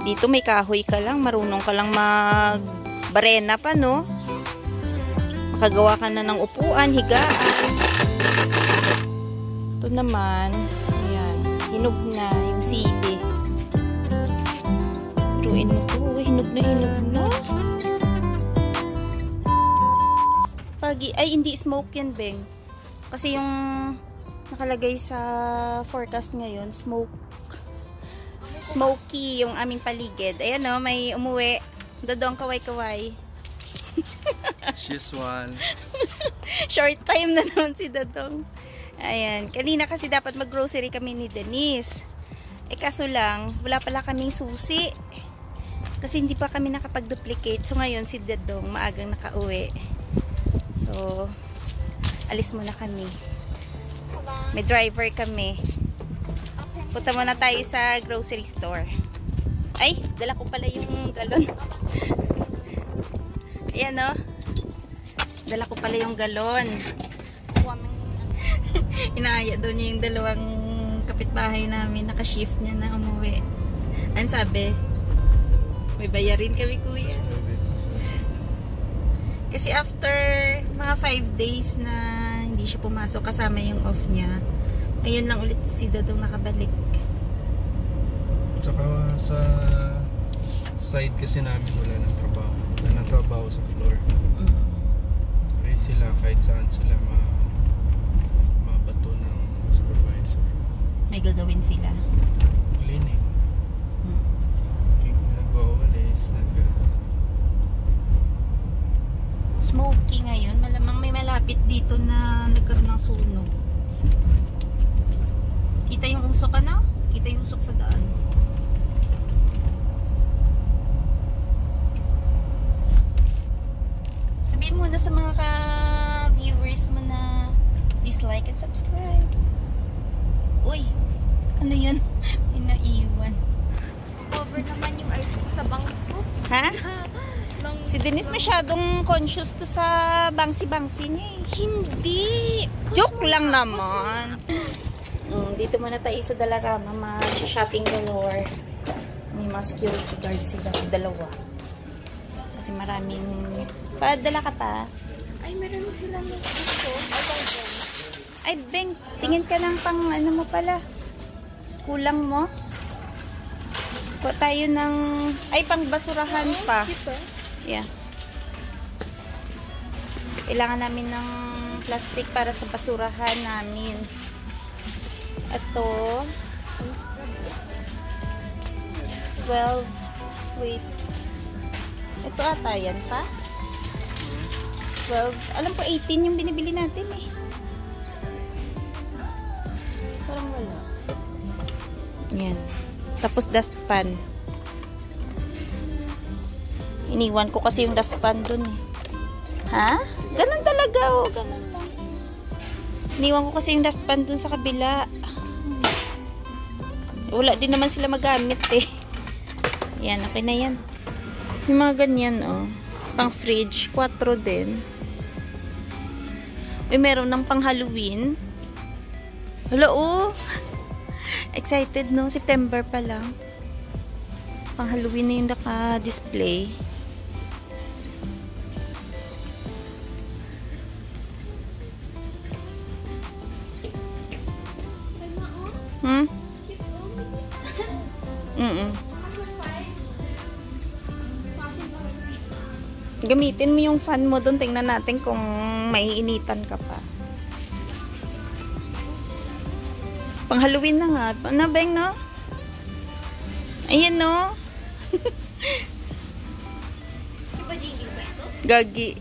Dito may kahoy ka lang, marunong ka lang mag-barena pa, no? Makagawa ka na ng upuan, higaan. Ito naman, ayan, hinog na yung sili. Ruin mo to, hinog na. Ay, hindi smoke yan, Beng. Kasi yung nakalagay sa forecast ngayon, smoky yung aming paligid. Ayan o, may umuwi. Dodong kaway-kaway. Usual. Short time na naman si Dodong. Ayan. Kanina kasi dapat mag-grocery kami ni Denise. Kaso lang, wala pala kaming susi. Kasi hindi pa kami nakapag-duplicate. So ngayon si Dodong maagang nakauwi. So, alis muna kami. May driver kami. Punta muna tayo sa grocery store. Ay, dala ko pala yung galon. Ayan o. Dala ko pala yung galon. Inaaya doon niya yung dalawang kapitbahay namin. Naka-shift niya na umuwi. Ano sabi? May bayarin kami, kuya. Kasi after mga 5 days na hindi siya pumasok kasama yung off niya, ngayon lang ulit si Dodong nakabalik. Tsaka sa side kasi namin wala ng trabaho. Wala ng trabaho sa floor. Kaya sila kahit saan sila mabato ng supervisor. May gagawin sila. Cleaning. Nag-wawalis. Smoky ngayon. Malamang may malapit dito na nagkaroon ng sunog. Kita yung usok, ano? Kita yung usok sa daan. Sabihin mo na sa mga ka-viewers mo na dislike and subscribe. Uy! Ano yan? Pinaiwan. Cover naman yung ice sa bangs ko. Ha? Si Denise masyadong conscious to sa bangsi-bangsi niya eh. Hindi. Joke lang naman. Dito muna tayo sa Dalarama. Mag-shopping galore. May mga security guard sila. Dalawa. Kasi maraming... Padala ka pa? Ay, meron sila ng gusto. Ay, Beng. Tingin ka ng pang ano mo pala. Kulang mo. Po tayo ng... Ay, pang basurahan pa. Yeah. Kailangan namin ng plastic para sa basurahan namin. Ito. 12. Wait. Ito ata yan pa? 12. Alam ko 18 yung binibili natin eh. Parang wala. Yan. Tapos dustpan. Iniwan ko kasi yung dustpan dun eh. Ha? Ganun talaga oh. Ganun lang. Iniwan ko kasi yung dustpan dun sa kabila. Wala din naman sila magamit eh. Yan, okay na yan. Yung mga ganyan oh. Pang fridge. 4 din. Uy, meron ng pang Halloween. Hala oh. Excited no? September pa lang. Pang Halloween na yung naka-display. Gamitin mo yung fan mo doon. Tingnan natin kung maiinitan ka pa. Pang Halloween na nga. Ano, Beng, no? Ayan, no? Diba jingle ba ito? Gagi.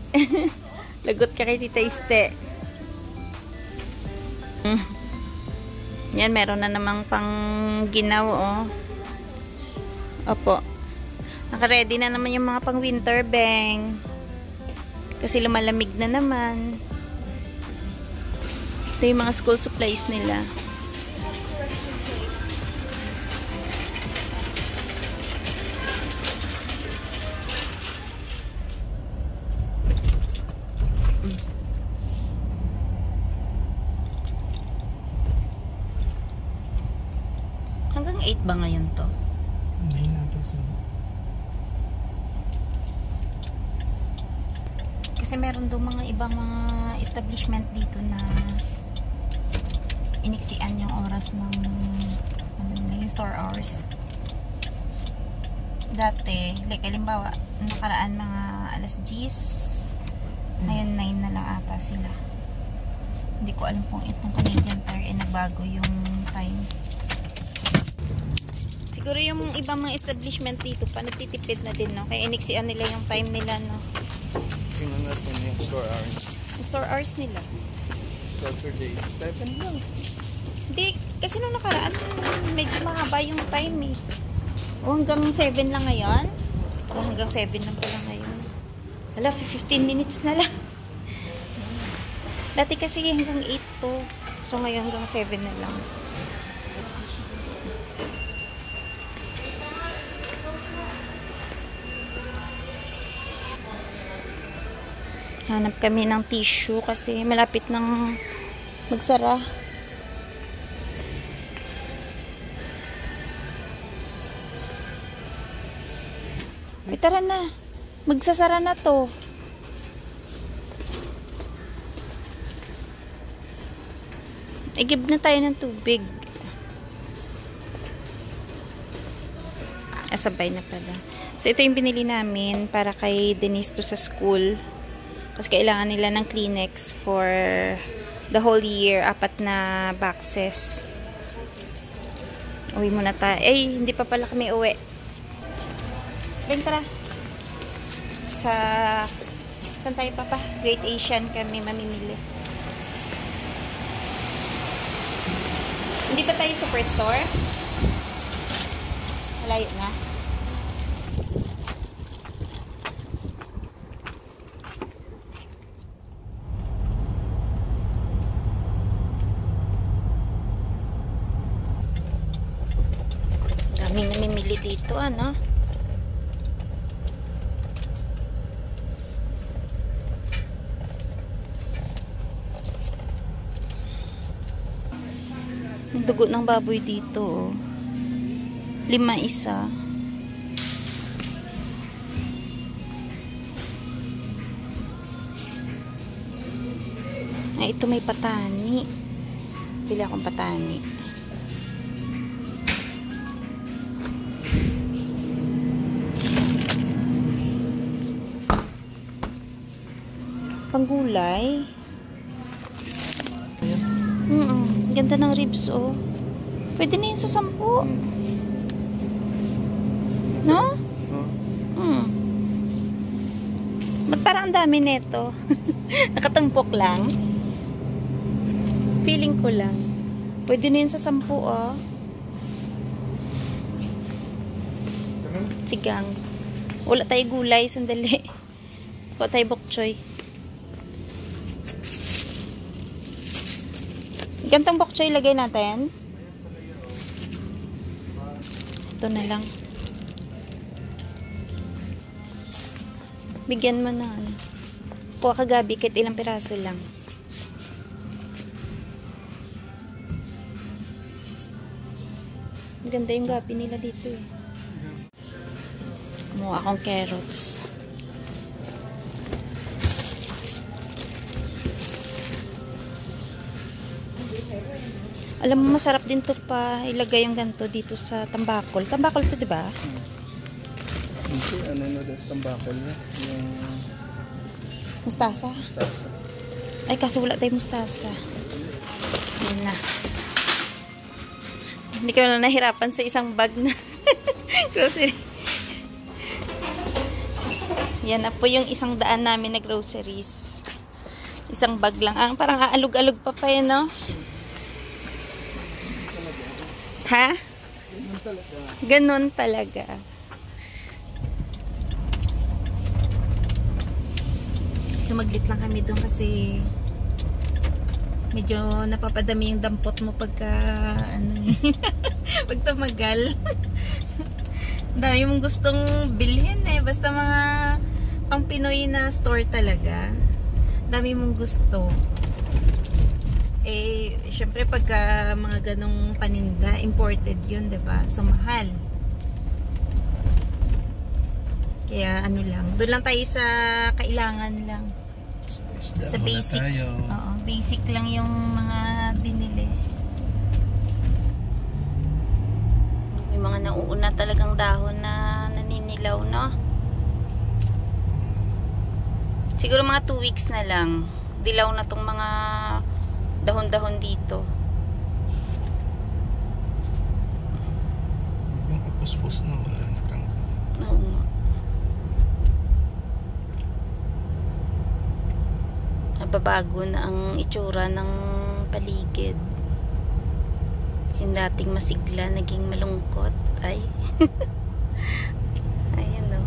Lagot ka kay Tita Iste. Yan, meron na namang pang ginaw, oh. Opo. Naka-ready na naman yung mga pang winter, Beng. Kasi lumalamig na naman. Ito yung mga school supplies nila. Hanggang 8 ba ngayon to? 9 natin sa Kasi meron doon mga ibang mga establishment dito na iniksian yung oras ng ano nila, yung store hours. Dati, like halimbawa, nakaraan mga alas 10, ngayon 9 na lang ata sila. Hindi ko alam kung itong Canadian Tire nagbago yung time. Siguro yung ibang mga establishment dito pa nagtitipid na din, no? Kaya iniksian nila yung time nila, no? Tingnan natin yung store hours. Yung store hours nila. Saturday, 7 lang. Hindi, kasi nung nakaraan, medyo mahaba yung time eh. O hanggang 7 lang ngayon? O hanggang 7 lang pala ngayon. Wala, 15 minutes na lang. Dati kasi hanggang 8 to. So ngayon hanggang 7 na lang. Hanap kami ng tissue kasi malapit nang magsara. Ay, tara na. Magsasara na to. Igib na tayo ng tubig. Sabay na pala. So, ito yung binili namin para kay Denise to sa school. Kasi kailangan nila ng Kleenex for the whole year. 4 na boxes. Uwi muna tayo. Eh, hindi pa pala kami uwi. Ben, tara. Saan tayo papa? Great Asian kami mamimili. Hindi pa tayo superstore? Malayo na. Daming namimili dito, ano? Dugo ng baboy dito, oh. 5 isa. Ay, ito may patani. Pili akong patani. Panggulay. Ganda ng ribs, oh. Pwede na yun sa 10. No? Ba't parang ang dami neto? Nakatumpok lang. Feeling ko lang. Pwede na yun sa 10, oh. Sigang. Wala tayo gulay, sandali. Wala tayo bok choy. Gantong bok choy lagay natin. Ito na lang. Bigyan mo na. Kuha ka gabi kahit ilang piraso lang. Ganda yung gabi nila dito eh. Kumuha akong carrots. Alam mo, masarap din to pa ilagay yung ganito dito sa tambakol. Tambakol to, di ba? Hindi, ano na doon sa tambakol niya? Yung mustasa? mustasa. Ay, kaso wala tayong mustasa. Yan na. Hindi ko na nahirapan sa isang bag na grocery. Yan na po yung 100 namin na groceries. Isang bag lang. Ah, parang aalog-alog pa pa yun, no? Ha? Ganon talaga. So maglit lang kami doon kasi medyo napapadami yung dampot mo pagka ano pag tumagal. Dami mong gustong bilhin eh. Basta mga pang Pinoy na store talaga. Dami mong gusto. Eh, syempre pagka mga ganong paninda, imported yun, diba? So, mahal. Kaya, ano lang. Doon lang tayo sa kailangan lang. Isda Sa muna basic. tayo. Oo, basic lang yung mga binili. May mga nauuna talagang dahon na naninilaw, no? Siguro mga 2 weeks na lang. Dilaw na tong mga dahon-dahon dito. Yung kapus-pus na wala natanggal. Oo nga. Nababago na ang itsura ng paligid. Yung dating masigla, naging malungkot. Ay. Ayan o.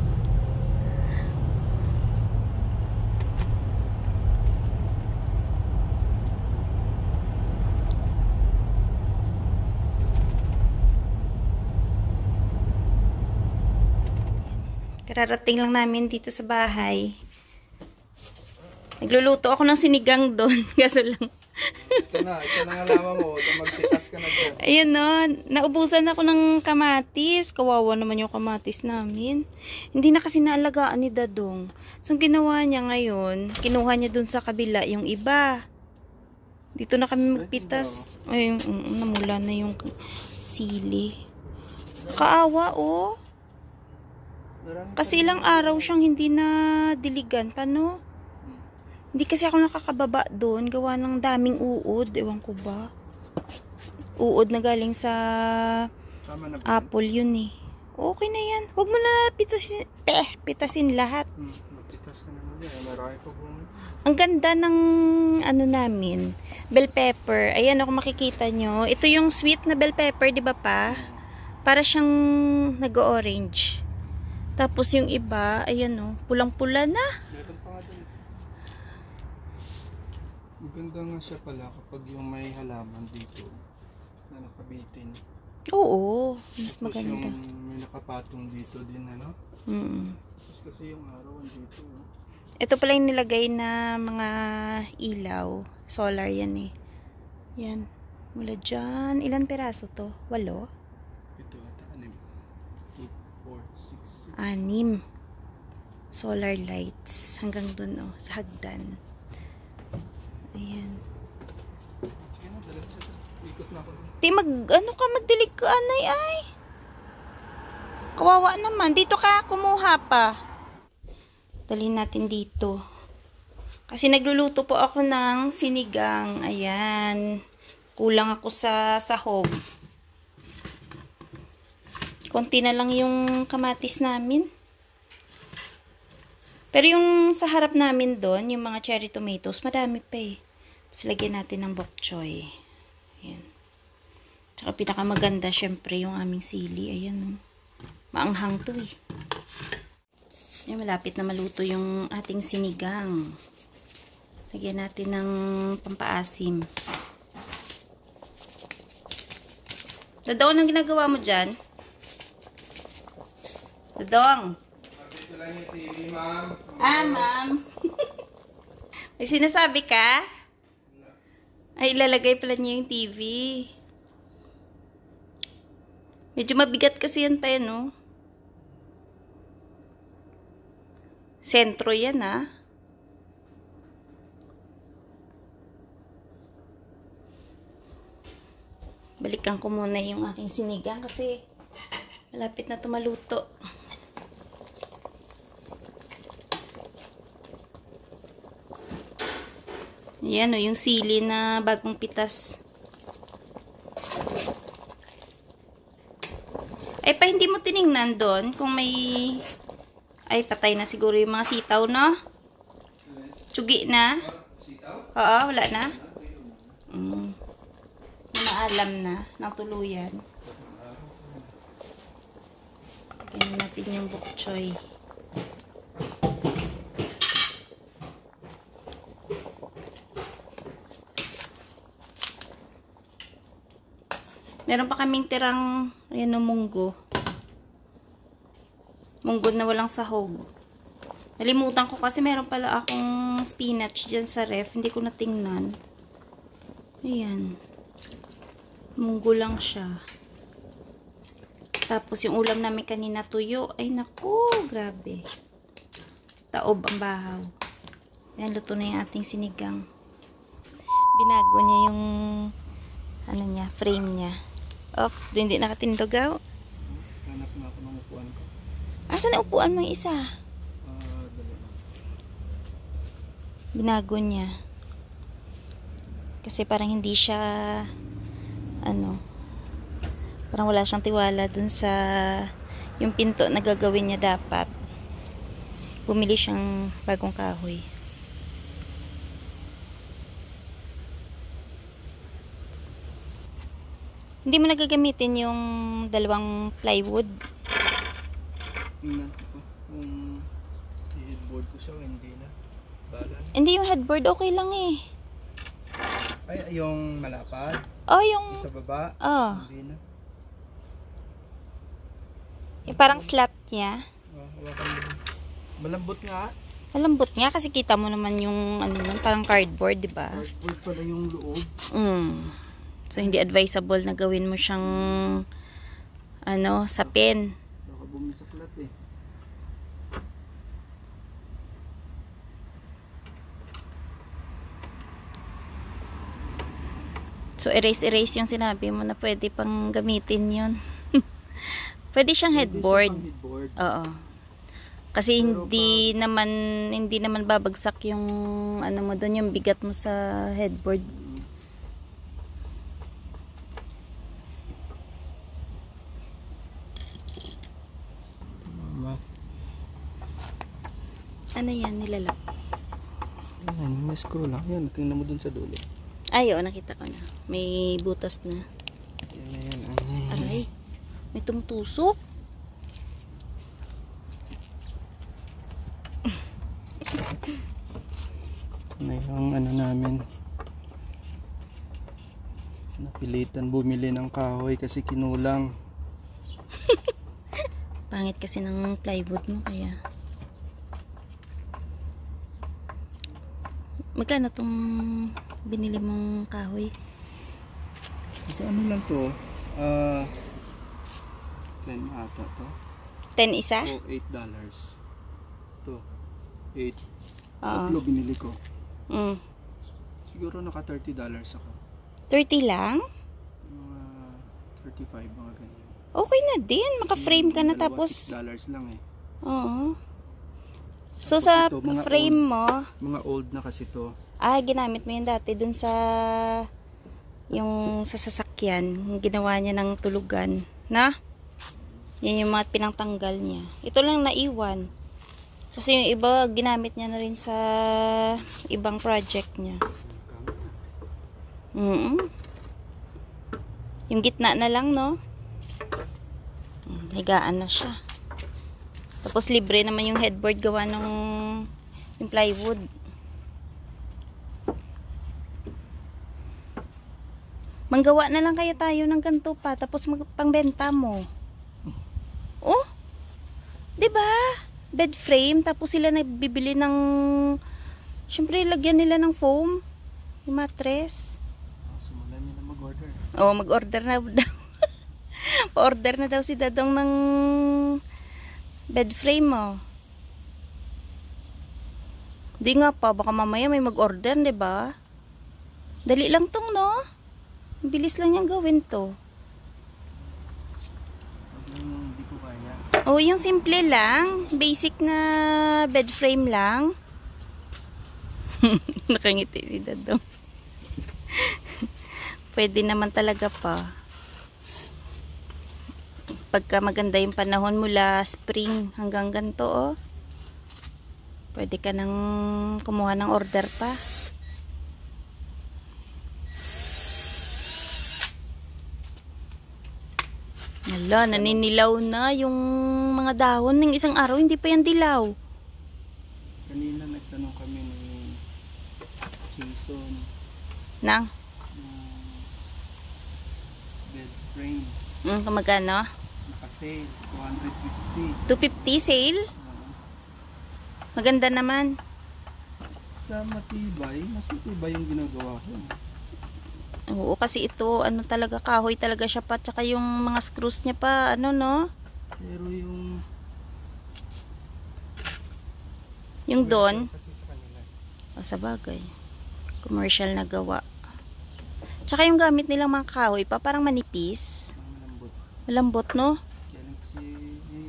Kararating lang namin dito sa bahay. Nagluluto ako ng sinigang doon. Kaso lang. Ito na nga lamang mo. Magtikas ka na dyan. Ayan no, naubusan ako ng kamatis. Kawawa naman yung kamatis namin. Hindi na kasi naalagaan ni Dadong. So, ginawa niya ngayon, kinuha niya dun sa kabila yung iba. Dito na kami magpitas. Ay, namula na yung sili. Kaawa, oh. Kasi ilang araw siyang hindi na diligan pa, no? Hindi kasi ako nakakababa doon. Gawa ng daming uod. Ewan ko ba. Uod na galing sa apple yun eh. Okay na yan. Huwag mo na pitasin lahat. Magtikas ka na muna. Marami pa po. Ang ganda ng ano namin. Bell pepper. Ayan ako makikita nyo. Ito yung sweet na bell pepper, di ba pa? Para siyang nag-orange. Tapos yung iba, ayan o, pulang-pula na. Meron pa nga doon. Maganda nga siya pala kapag yung may halaman dito na nakabitin. Oo, mas Tapos maganda. yung may nakapatong dito din, ano? Tapos kasi yung araw dito. Ito pala yung nilagay na mga ilaw. Solar yan eh. Yan. Mula dyan. Ilan peraso to? 8? Ito ata, 2, 4, 6, 6. Solar lights. Hanggang dun oh, sa hagdan. Ayan. Sige na, dala ko sa ikot na ako. Ano ka, magdilig ka, anay ay. Kawawa naman. Dito ka, kumuha pa. Dalhin natin dito. Kasi nagluluto po ako ng sinigang. Ayan. Kulang ako sa sahog. Konti na lang yung kamatis namin. Pero yung sa harap namin doon, yung mga cherry tomatoes, madami pa eh. Tapos lagyan natin ng bok choy. Ayan. Tsaka pinakamaganda, syempre, yung aming sili. Ayan. Maanghang to eh. Ayan, malapit na maluto yung ating sinigang. Lagyan natin ng pampaasim. Dadong, anong ginagawa mo dyan? Dadong! Ito lang yung TV, ma'am. Ma'am. May sinasabi ka? Ay, ilalagay pala niya yung TV. Medyo mabigat kasi yan pa yan, no? Sentro yan, ha? Balikan ko muna yung aking sinigang kasi malapit na tumaluto. Yan o, yung sili na bagong pitas. Ay, pa hindi mo tiningnan doon kung may... Ay, patay na siguro yung mga sitaw, no? Tsugi na? Oo, wala na? Maalam na, ng tuluyan. Tingnan natin yung bok choy. Meron pa kaming tirang, ayan o, munggo. Munggo na walang sahog. Nalimutan ko kasi meron pala akong spinach dyan sa ref. Hindi ko natingnan. Ayan. Munggo lang siya. Tapos yung ulam namin kanina tuyo. Ay naku, grabe. Taob ang bahaw. Yan, luto na yung ating sinigang. Binago niya yung ano niya, frame niya. Off, hindi nakatindogaw. Hanap na ako ng upuan ko. Asan na upuan mo yung isa? Dali lang. Binago niya. Kasi parang hindi siya ano, parang wala siyang tiwala dun sa yung pinto na gagawin niya dapat. Bumili siyang bagong kahoy. Hindi mo nagagamitin yung dalawang plywood. Tingnan ko pa kung i-headboard ko siya o hindi na. Bala na. Hindi, yung headboard okay lang eh. Ay, yung malapad. Oh, yung Yung sa baba. oh, Hindi na. yung parang slat niya. Hawakan mo. Malambot nga. Malambot nga kasi kita mo naman yung ano nun, parang cardboard, 'di ba? Cardboard pala yung loob. So hindi advisable na gawin mo siyang ano, sapin. Baka bumisaklat eh. So erase yung sinabi mo na pwede pang gamitin 'yon. Pwede siyang headboard. Pwede siya pang headboard. Oo. Kasi Pero hindi naman babagsak yung ano mo doon, yung bigat mo sa headboard. Ano yan, nilalak? Ayan, may screw lang. Ayan, tingnan mo dun sa dulo. Ay, oo, nakita ko na. May butas na. Ayan. Aray, may tumutusok. Ito na yung ano namin. Napilitan bumili ng kahoy kasi kinulang. Pangit kasi ng plywood mo, kaya. Magkano tong binili mong kahoy? Kasi ano lang to, 10 ata to. 10 isa? O $8. To, 8. Oo. Tatlo binili ko. Siguro naka $30 ako. 30 lang? Mga 35, mga ganyan. Okay na din. Maka-frame ka na tapos. $6 lang eh. Oo. So Tapos sa ito, mga frame mo, Mga old na kasi to. ginamit mo yun dati dun sa yung sa sasakyan, yung ginawa niya ng tulugan, na? Yan yung mga pinangtanggal niya. Ito lang naiwan. Kasi yung iba ginamit niya na rin sa ibang project niya. Yung gitna na lang, no? Higaan na siya. Tapos libre naman yung headboard gawa ng yung plywood. Manggawa na lang kaya tayo ng ganito pa tapos pangbenta mo. Oh? 'Di ba? Bed frame tapos sila nagbibili ng syempre lagyan nila ng foam, yung mattress. Simulan nyo na mag-order. Oh, mag-order na daw. Pa-order na daw si Dadong ng bed frame mo. Di nga pa, baka mamaya may mag-order, 'di ba? Dali lang tong, no? Bilis lang niyang gawin to. Hindi ko kaya. Oh, yung simple lang, basic na bed frame lang. Nakangiti si Dadong. Pwede naman talaga pa. Pagka maganda yung panahon mula spring hanggang ganito, oh. Pwede ka nang kumuha ng order pa. Hala, naninilaw na yung mga dahon ng isang araw, hindi pa yan dilaw. Kanina nagtanong kami ni Jason Nang? bed frame. Magkano? Naka-sale, 250. 250 sale? Maganda naman. Sa matibay, mas matibay yung ginagawa ko. Oo, kasi ito, ano talaga, kahoy talaga siya pa, tsaka yung mga screws niya pa, ano, no? Pero yung Yung doon, kasi sa kanila. Sa bagay. Commercial na gawa. Tsaka yung gamit nilang mga kahoy pa, parang manipis. Malambot. Malambot, no? Kaya lang kasi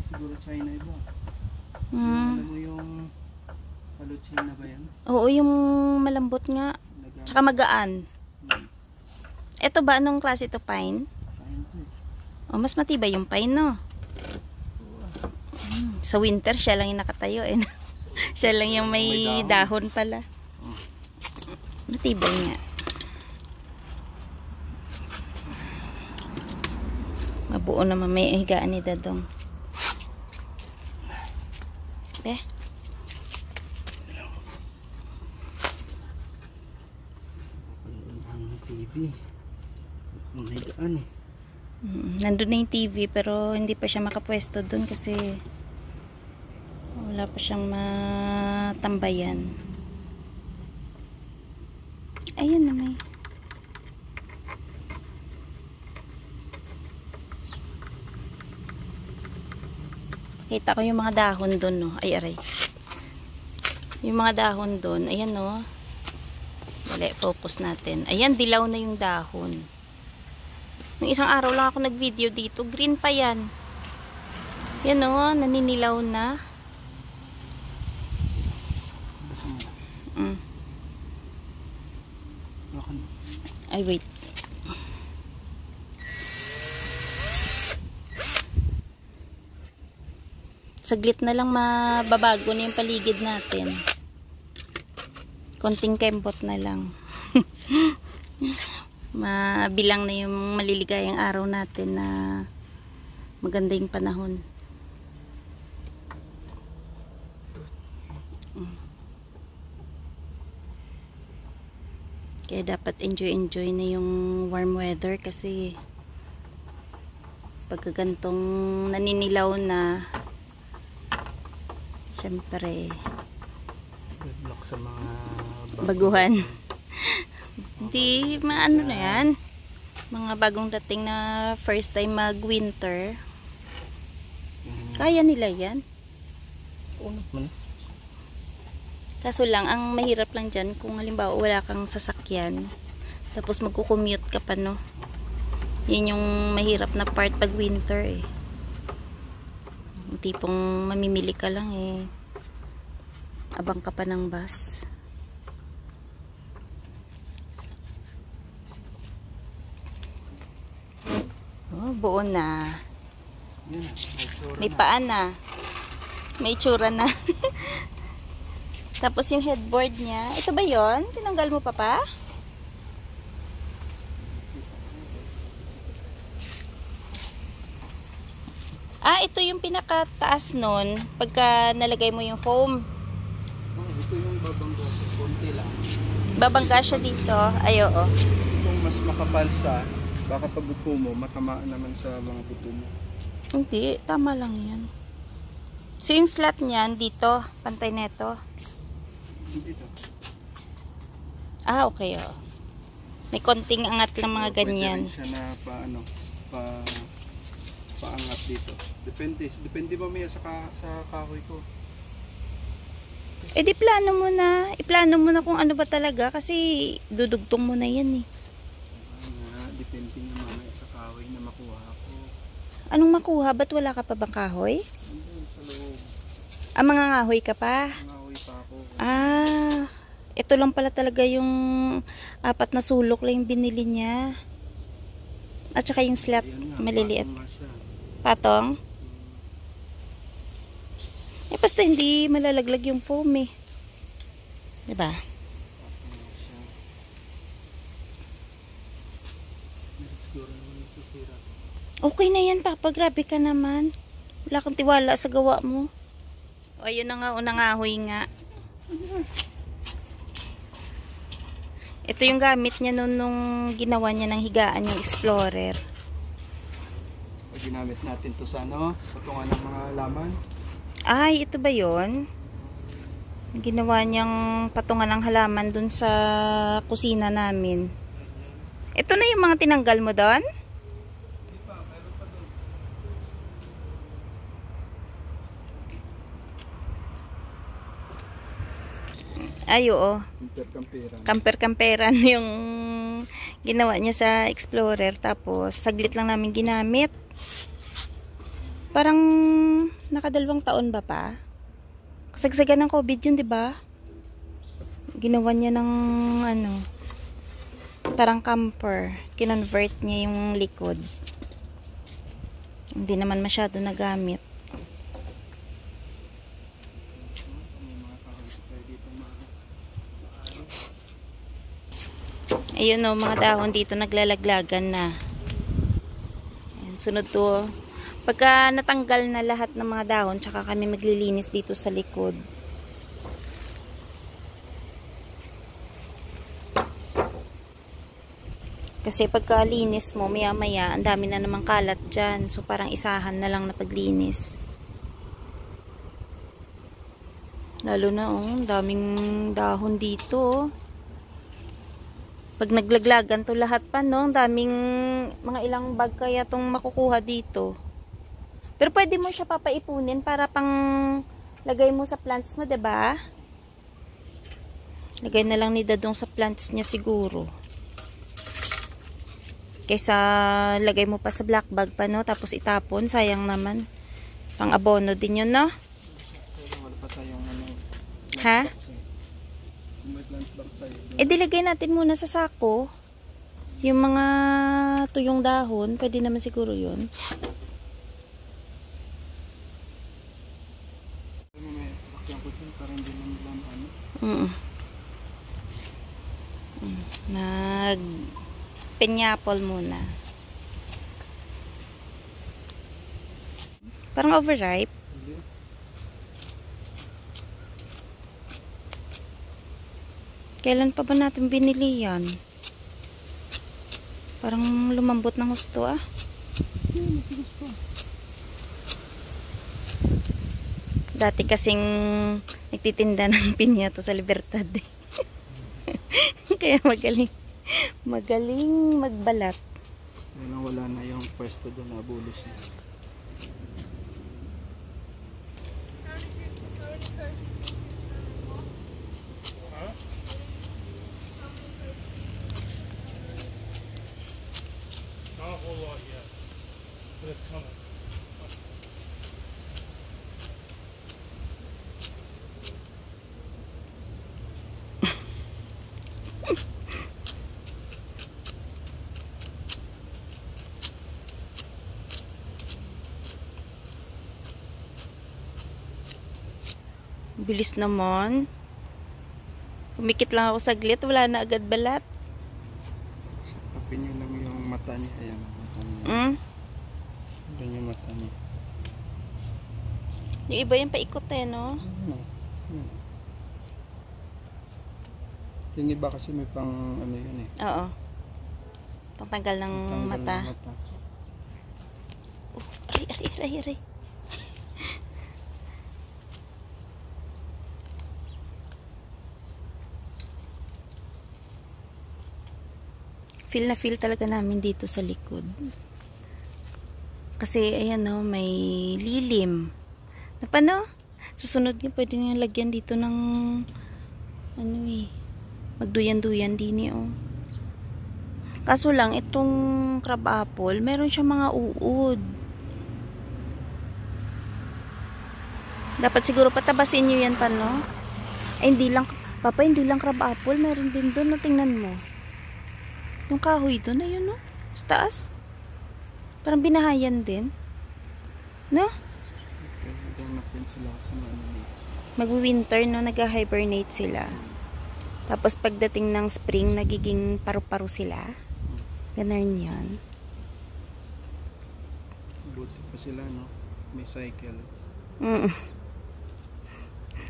siguro China iba. Mm. Alam mo yung China ba yan? Oo, yung malambot nga. Tsaka magaan. Ito ba, anong klase ito? Pine? Pine to eh. Oh, mas matibay yung pine, no? Sa winter, siya lang yung nakatayo. Eh. Siya lang yung may dahon pala. Matibay nga. Mabuo naman may higaan ni Dadong. TV. Kung higaan eh. Nandun na yung TV pero hindi pa siya makapwesto dun kasi wala pa siyang matambayan. Ayun na may. Kita ko yung mga dahon dun, no? Ay, aray. Yung mga dahon dun, ayan, no? Dali, focus natin. Ayan, dilaw na yung dahon. Nung isang araw lang ako nag-video dito, green pa yan. Yan, no? Naninilaw na. Ay, wait. Saglit na lang mababago na yung paligid natin. Konting kembot na lang. Mabilang na yung maliligayang araw natin na maganda yung panahon. Kaya dapat enjoy na yung warm weather kasi pagka gantong naninilaw na, syempre Block sa mga baguhan. Hindi, maano na yan. Mga bagong dating na first time mag-winter. Kaya nila yan. Oo naman. Kaso lang, ang mahirap lang dyan, kung halimbawa wala kang sasakyan, tapos magkukommute ka pa, no? Yun yung mahirap na part pag winter, eh. Yung tipong mamimili ka lang, eh. Abang ka pa ng bus. Oh, buo na. May paa na. May itsura na. Tapos yung headboard niya. Ito ba yon? Tinanggal mo pa pa? Ah, ito yung pinakataas nun. Pagka nalagay mo yung foam. Oh, ito yung babangga. Konti lang. Babangga siya dito. Ay, oo. Kung mas makapal sa, baka pag upo mo, matamaan naman sa mga buto mo. Hindi, tama lang yan. So yung slot niyan dito, pantay neto. Dito. Ah, okay, oh. May konting angat lang mga ganyan. Pwede rin siya na paangat dito. Depende mamaya sa kahoy ko. Eh di plano mo na. Iplano mo na kung ano ba talaga kasi dudugtong mo na yan, eh. Depende nga mamaya sa kahoy na makuha ko. Anong makuha? Ba't wala ka pa bang kahoy? Andun sa loob. Ah, mga ngahoy ka pa? Kahoy pa ako. Ah, ito lang pala talaga yung 4 na sulok lang yung binili niya. At saka yung slab Ayan nga, maliliit. patong nga siya. Patong? Eh, basta hindi malalaglag yung foam, eh. Diba? Patong nga siya. Siguro naman nasisira. Okay na yan, Papa. Grabe ka naman. Wala kang tiwala sa gawa mo. O, ayun na nga, unang ahoy nga. Ito yung gamit niya nung ginawa niya ng higaan yung Explorer. Pag ginamit natin to sa patungan ng mga laman. Ay, ito ba yun? Ginawa niyang patungan ng halaman dun sa kusina namin. Ito na yung mga tinanggal mo doon? Ay, oo. Camper-camperan. Camper-camperan yung ginawa niya sa Explorer. Tapos, saglit lang namin ginamit. Parang nakadalawang taon ba pa? Kasagsagan ng COVID yun, di ba? Ginawa niya ng ano, parang camper. Kinonvert niya yung likod. Hindi naman masyado nagamit. Ayun o, mga dahon dito naglalaglagan na. Ayan, sunod to. Pagka natanggal na lahat ng mga dahon, tsaka kami maglilinis dito sa likod. Kasi pagka linis mo, maya maya, ang dami na namang kalat dyan. So parang isahan na lang na paglinis. Lalo na ang daming dahon dito. Pag naglaglagan to lahat pa, no? Ang daming, mga ilang bag kaya tong makukuha dito. Pero pwede mo siya papaipunin para pang lagay mo sa plants mo, 'di ba? Lagay na lang ni Dadong sa plants niya siguro. Kaysa lagay mo pa sa black bag pa, no? Tapos itapon, sayang naman. Pang abono din 'yun, no? Wala pa tayong ano. Ha? May plant box tayo. Dilagay natin muna sa sako. Yung mga tuyong dahon, pwede naman siguro 'yun. May sasakyan ko dyan para hindi lang ano. Nag pineapple muna. Parang overripe. Hindi. Kailan pa ba natin binili yan? Parang lumambot ng husto ah. Dati kasing nagtitinda ng piñata sa Libertad. Kaya magaling magbalat. Kaya wala na yung pwesto doon, nabulis na. Not a whole lot yet, but it's coming. Bilis naman. Pumikit lang ako saglit, wala na agad balat. Sapapin nyo lang yung mata niya. Ayan, mata niya. Doon yung mata niya. Yung iba yung paikot eh, no? Yung iba kasi may pang ano yun eh. Oo. Pangtanggal ng mata. Aray. Feel na feel talaga namin dito sa likod. Kasi ayan no, may lilim. Napano? Susunod nyo, pwede nyo lagyan dito ng ano eh, magduyan-duyan din eh oh. Kaso lang, itong crab apple, meron siya mga uod. Dapat siguro patabasin nyo yan pa no? Ay hindi lang, Papa, hindi lang crab apple, meron din doon, no? Tingnan mo. Yung kahoy doon, ayun no? Sa taas. Parang binahayan din. No? Mag-winter, no? Nag-hibernate sila. Tapos pagdating ng spring, nagiging paru-paro sila. Ganun yan. Buti pa sila, no? May cycle.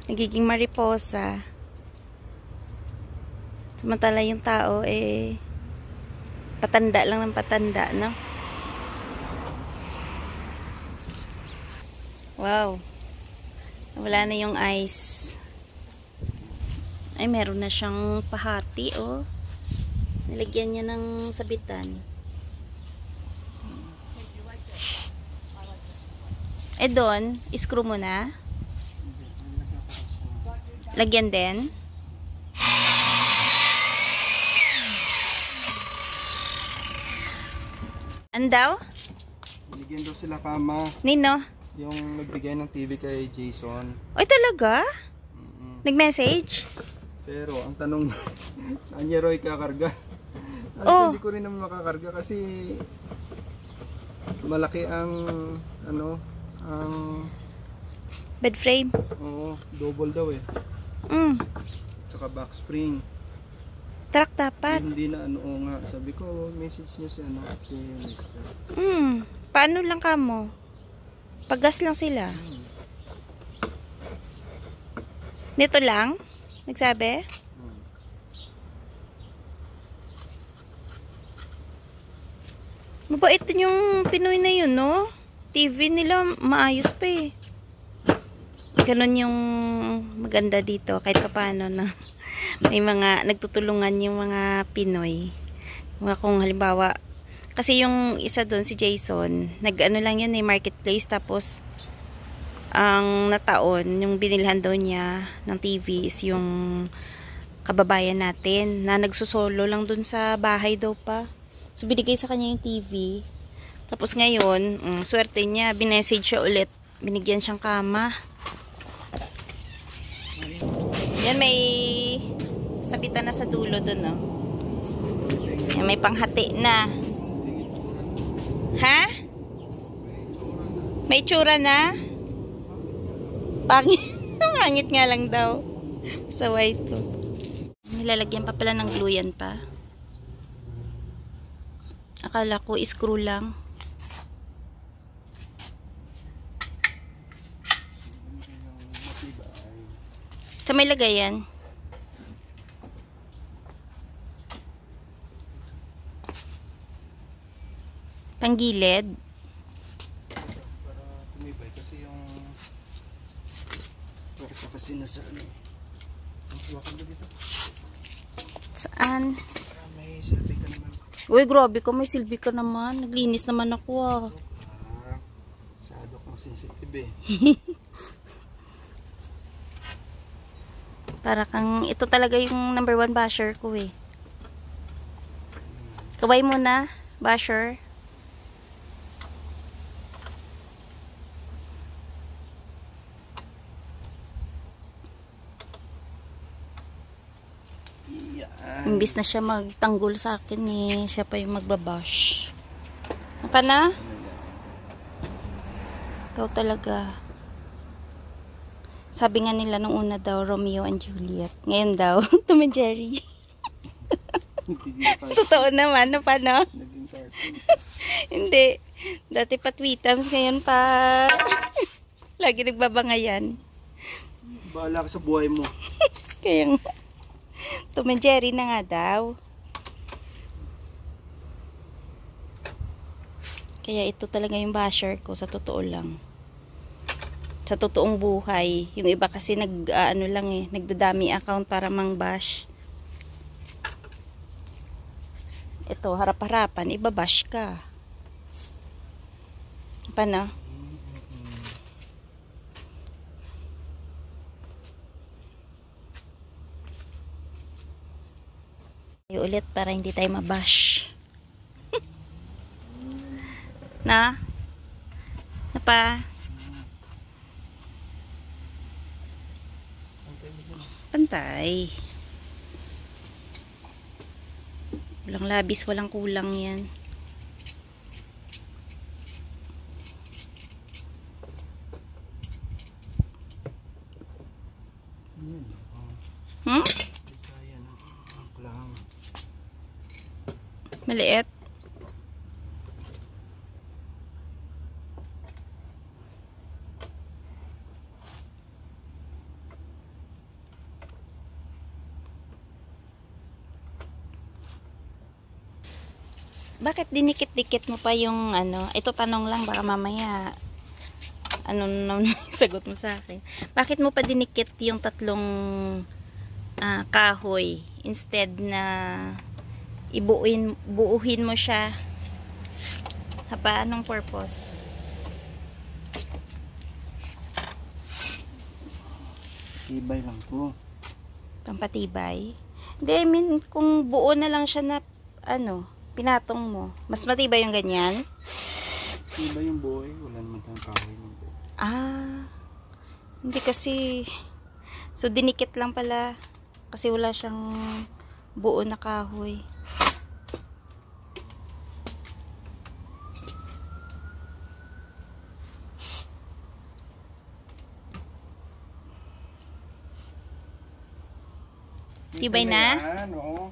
Nagiging mariposa. Samantala yung tao, eh, patanda lang ng patanda, no? Wow. Wala na yung ice. Ay, meron na siyang pahati, oh. Nilagyan niya ng sabitan. Eh, doon, screw mo na. Lagyan din. Andaw? Binigyan daw sila kama. Nino? Yung nagbigay ng TV kay Jason. Ay, talaga? Mm-mm. Nag-message? Pero ang tanong niya, saan niya Roy kakarga? Sabi ko, Oh. hindi ko rin naman makakarga kasi malaki ang ang Bed frame? double daw eh. Mm. Tsaka back spring. Truck dapat. Hindi na nga. Sabi ko, message niya si Mister. Paano lang kamo? Paggas lang sila. Nito lang? Nagsabi? Mabait din yung Pinoy na yun, no? TV nila maayos pa eh. Ganon yung maganda dito kahit paano na may mga nagtutulungan yung mga Pinoy. Mga kung halimbawa, kasi yung isa doon si Jason, nag-ano lang yun marketplace, tapos ang nataon, yung binilhan daw niya ng TV is yung kababayan natin na nagsusolo lang doon sa bahay daw pa. So binigay sa kanya yung TV. Tapos ngayon, swerte niya, binessage siya ulit. Binigyan siyang kama. Yan, may sabitan na sa dulo doon, no? Yan, may panghati na. Ha? May tsura na? Pangit. Pangit nga lang daw. Sa white to. Nilalagyan pa pala ng glue yan pa. Akala ko screw lang. Sa may lagay yan. Panggilid. Para tumibay kasi yung pwersa kasi nasa ang hawakan mo dito. Saan? Para may silbi ka naman. Uy, grabe ka. May silbi ka naman. Naglinis naman ako ah. Masyado kang sensitive eh. Para kang, ito talaga yung number 1 basher ko eh. Kaway mo na, basher. Imbis na siya magtanggol sa akin eh, siya pa yung magbabash. Apa na? Ikaw talaga. Sabi nga nila nung una daw, Romeo and Juliet. Ngayon daw, Tom and Jerry. Totoo naman, no pa, no? Naging cartoon. Hindi. Dati pa tweetams, ngayon pa lagi nagbabangayan. Bahala ka sa buhay mo. Kaya nga, Tom and Jerry na nga daw. Kaya ito talaga yung basher ko, sa totoo lang. Sa totoong buhay. Yung iba kasi ano lang eh, nagdadami account para mang bash. Ito, harap-harapan, ibabash ka. Paano? Ulit para hindi tayo mabash. Na? Pa? Pantay. Walang labis, walang kulang yan. Hmm? Maliit. Bakit dinikit-dikit mo pa yung ano? Ito tanong lang, baka mamaya ano naman sagot mo sa akin. Bakit mo pa dinikit yung tatlong kahoy instead na buuhin mo siya? Pa, anong purpose? Tibay lang to. Pampatibay? Hindi, I mean, kung buo na lang siya na ano, Pinatong mo. Mas matibay yung ganyan? Iba yung buhay. Wala naman tayong kahoy ng buhay. Ah. Hindi kasi. So, dinikit lang pala. Kasi wala siyang buo na kahoy. Tibay na? Yan, oo.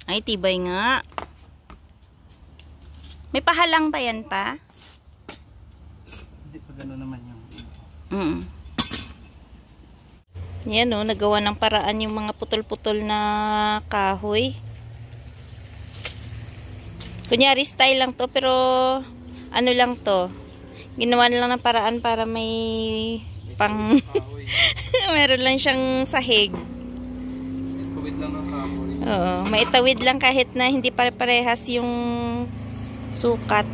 Ay, tibay nga. May pahalang pa yan pa? Hindi pa gano'n naman yung Yan o, nagawa ng paraan yung mga putol-putol na kahoy. Kunyari style lang to, pero ano lang to. Ginawa lang ng paraan para may pang... kahoy. Meron lang siyang sahig. Tuwid lang ng kahoy. Oo, maitawid lang kahit na hindi pare-parehas yung sukat.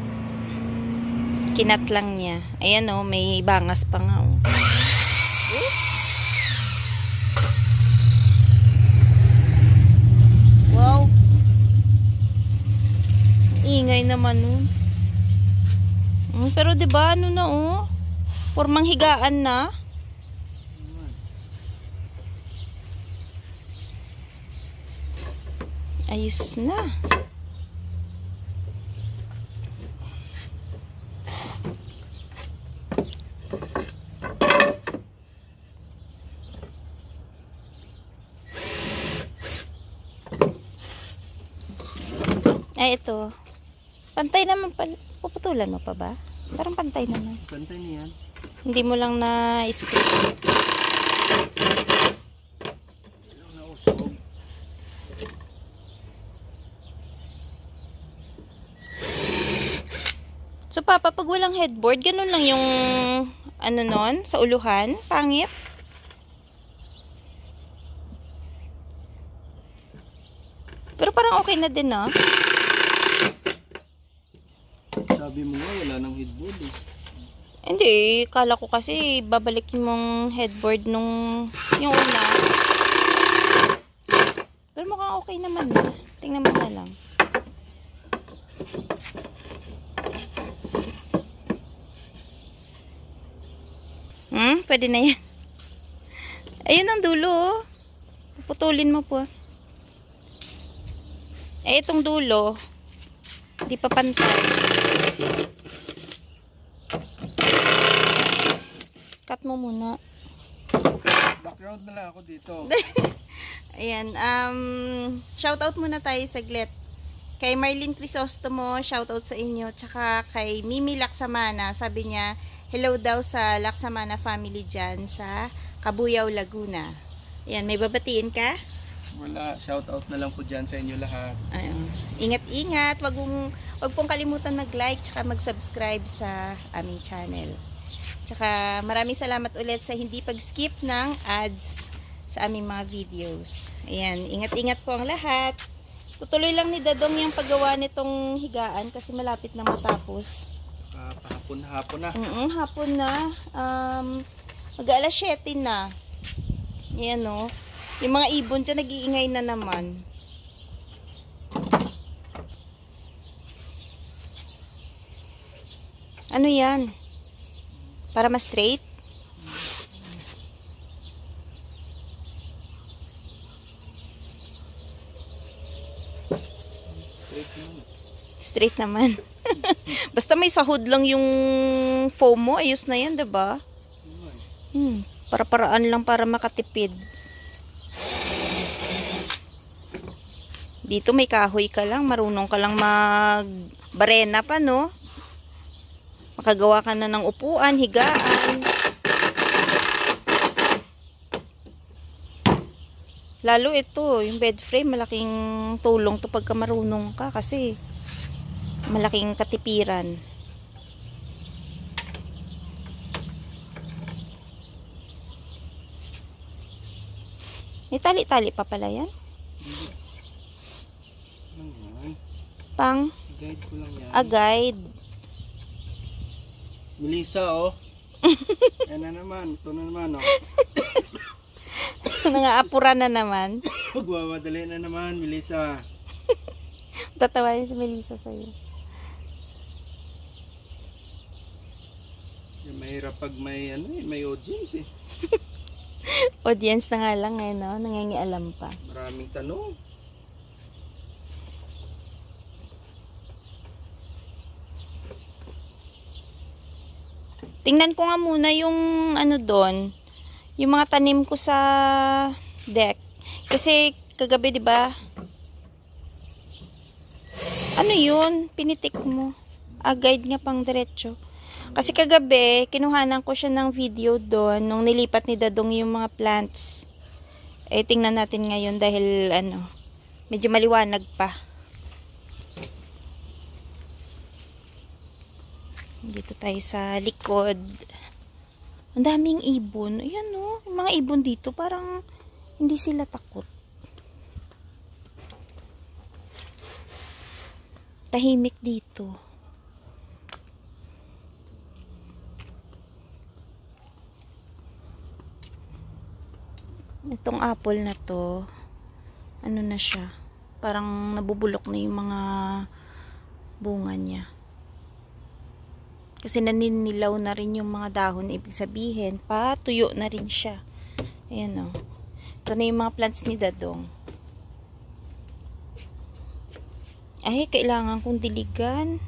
Kinat lang niya. Ayan o, may bangas pa nga o. Wow. Ingay naman o. Pero 'di ba ano na o? Formang higaan na. Ayos na. Ay, ito. Pantay naman pala. Puputulan mo pa ba? Parang pantay naman. Pantay niyan. Hindi mo lang na-script. Nausog. So, Papa, pag walang headboard, ganun lang yung ano nun, sa uluhan. Pangit. Pero parang okay na din, no? Sabi mo nga, wala nang headboard eh. Hindi, kala ko kasi babalikin mong headboard nung yung una. Pero mukhang okay naman na. Tingnan mo na lang. Pwede na yan. Ayun ang dulo, oh. Puputulin mo po. Eh, itong dulo, hindi pa pantay. Cut mo muna. Background na lang ako dito. Ayan, shoutout muna tayo saglit. Kay Marlene Crisostomo, shoutout sa inyo. Tsaka kay Mimi Laksamana, sabi niya, hello daw sa Laksamana family dyan sa Cabuyao, Laguna. Ayan, may babatiin ka? Wala, shoutout na lang po dyan sa inyo lahat. Ayun. Ingat-ingat, wag pong kalimutan mag-like tsaka mag-subscribe sa aming channel. Tsaka maraming salamat ulit sa hindi pag-skip ng ads sa aming mga videos. Ayan, ingat-ingat po ang lahat. Tutuloy lang ni Dadong yung paggawa nitong higaan kasi malapit na matapos. Hapon-hapon na. Hapon na. Mag-alas 7 na. Ayan o. Yung mga ibon dyan nag-iingay na naman. Ano yan? Para mas straight? Straight naman. Basta may sahod lang yung foam mo, ayos na yan, diba? Para-paraan lang para makatipid. Dito may kahoy ka lang, marunong ka lang mag-barena pa, no? Makagawa ka na ng upuan, higaan. Lalo ito, yung bed frame, malaking tulong to pagka marunong ka kasi malaking katipiran. May tali-tali pa pala yan? Pang? Guide ko lang yan. Guide. Melissa, oh. Yan na naman. Ito na naman, oh. Nangaapura na naman. Magwawadali na naman, Melissa. Tatawain si Melissa sa'yo. Mahirap pag may may audience eh. Audience na nga lang eh, no? Nangingialam pa. Maraming tanong. Tingnan ko nga muna yung doon, yung mga tanim ko sa deck. Kasi kagabi, 'di ba? Ano 'yun? Pinitik mo. Guide nga pang diretso. Kasi kagabi, kinuhanan ko siya ng video doon nung nilipat ni Dadong yung mga plants. Tingnan natin ngayon dahil medyo maliwanag pa. Dito tayo sa likod. Ang daming ibon. Ayan o. Yung mga ibon dito parang hindi sila takot. Tahimik dito. Itong apple na to, ano na siya? Parang nabubulok na yung mga bunga niya. Kasi naninilaw na rin yung mga dahon. Ibig sabihin, patuyo na rin siya. Ayan o. Ito na yung mga plants ni Dadong. Ay, kailangan kong diligan.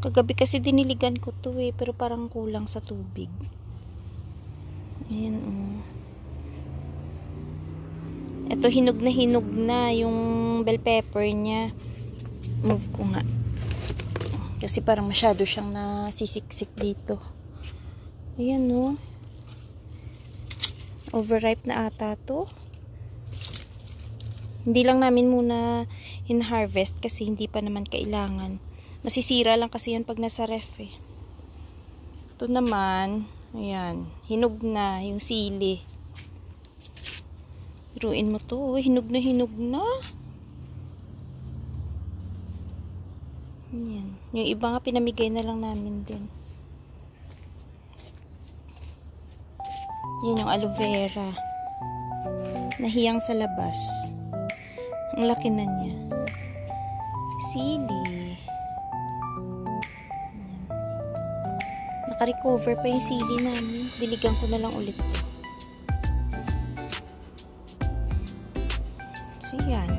Kagabi kasi diniligan ko to eh. Pero parang kulang sa tubig. Ayan o. Ito, hinog na yung bell pepper niya. Move ko nga. Kasi parang masyado siyang nasisiksik dito. Ayan no. Overripe na ata to. Hindi lang namin muna in-harvest kasi hindi pa naman kailangan. Masisira lang kasi yan pag nasa ref eh. Ito naman, ayan, hinog na yung sili. Biruin mo to, hinog na hinog na. Yan. Yung iba nga pinamigay na lang namin din. Yan yung aloe vera. Nahiyang sa labas. Ang laki na niya. Sili. Yan. Naka-recover pa yung sili namin. Diligan ko na lang ulit to. So yan.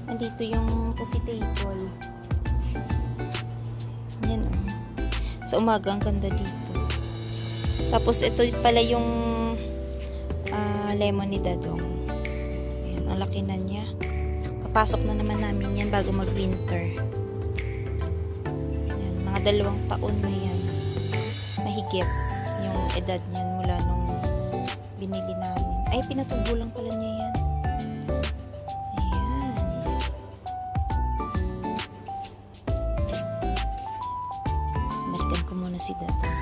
Andito yung coffee table. Yan o. Sa umaga ang ganda dito. Tapos ito pala yung lemon ni Dadong. Ayan, ang laki na niya. Papasok na naman namin yan bago mag-winter. Ayan, mga 2 taon na yan. Mahigit yung edad niyan mula nung binili namin. Ay, pinatubo lang pala niya yan. Balikan ko muna si Dadong.